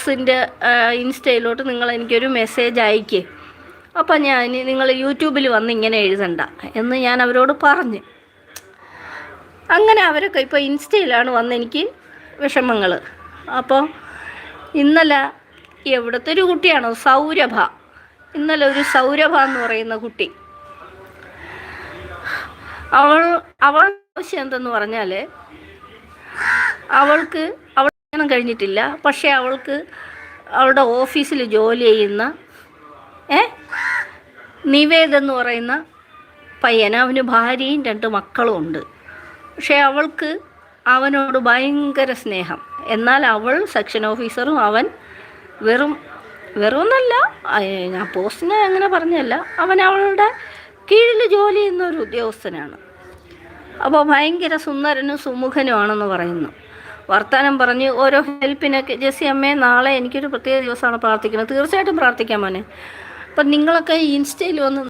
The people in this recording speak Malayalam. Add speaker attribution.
Speaker 1: ബോസിൻ്റെ ഇൻസ്റ്റയിലോട്ട് നിങ്ങൾ എനിക്കൊരു മെസ്സേജ് അയക്ക്. അപ്പം നിങ്ങൾ യൂട്യൂബിൽ വന്ന് ഇങ്ങനെ എഴുതണ്ട എന്ന് ഞാൻ അവരോട് പറഞ്ഞു. അങ്ങനെ അവരൊക്കെ ഇപ്പോൾ ഇൻസ്റ്റയിലാണ് വന്ന് എനിക്ക് വിഷമങ്ങൾ. അപ്പോൾ ഇന്നലെ എവിടുത്തെ ഒരു കുട്ടിയാണോ സൗരഭ, ഇന്നലെ ഒരു സൗരഭ എന്ന് പറയുന്ന കുട്ടി, അവൾ ആവശ്യം എന്തെന്ന് പറഞ്ഞാൽ അവൾക്ക് കല്യാണം കഴിഞ്ഞിട്ടില്ല, പക്ഷേ അവൾക്ക് അവളുടെ ഓഫീസിൽ ജോലി ചെയ്യുന്ന നിവേദ് എന്ന് പറയുന്ന പയ്യന്, അവന് ഭാര്യയും 2 മക്കളും ഉണ്ട്. പക്ഷേ അവൾക്ക് അവനോട് ഭയങ്കര സ്നേഹം. എന്നാൽ അവൾ സെക്ഷൻ ഓഫീസറും അവൻ വെറുമൊന്നല്ല, ഞാൻ പോസ്റ്റിനെ അങ്ങനെ പറഞ്ഞല്ല, അവൻ അവളുടെ കീഴിൽ ജോലി ചെയ്യുന്ന ഒരു ഉദ്യോഗസ്ഥനാണ്. അപ്പോൾ ഭയങ്കര സുന്ദരനും സുമുഖനുമാണെന്ന് പറയുന്നു. വർത്തമാനം പറഞ്ഞ് ഓരോ ഹെൽപ്പിനൊക്കെ, ജെസ്സി അമ്മേ നാളെ എനിക്കൊരു പ്രത്യേക ദിവസമാണ് പ്രാർത്ഥിക്കുന്നത്. തീർച്ചയായിട്ടും പ്രാർത്ഥിക്കാം മോനെ. അപ്പം നിങ്ങളൊക്കെ ഇൻസ്റ്റയിൽ വന്ന്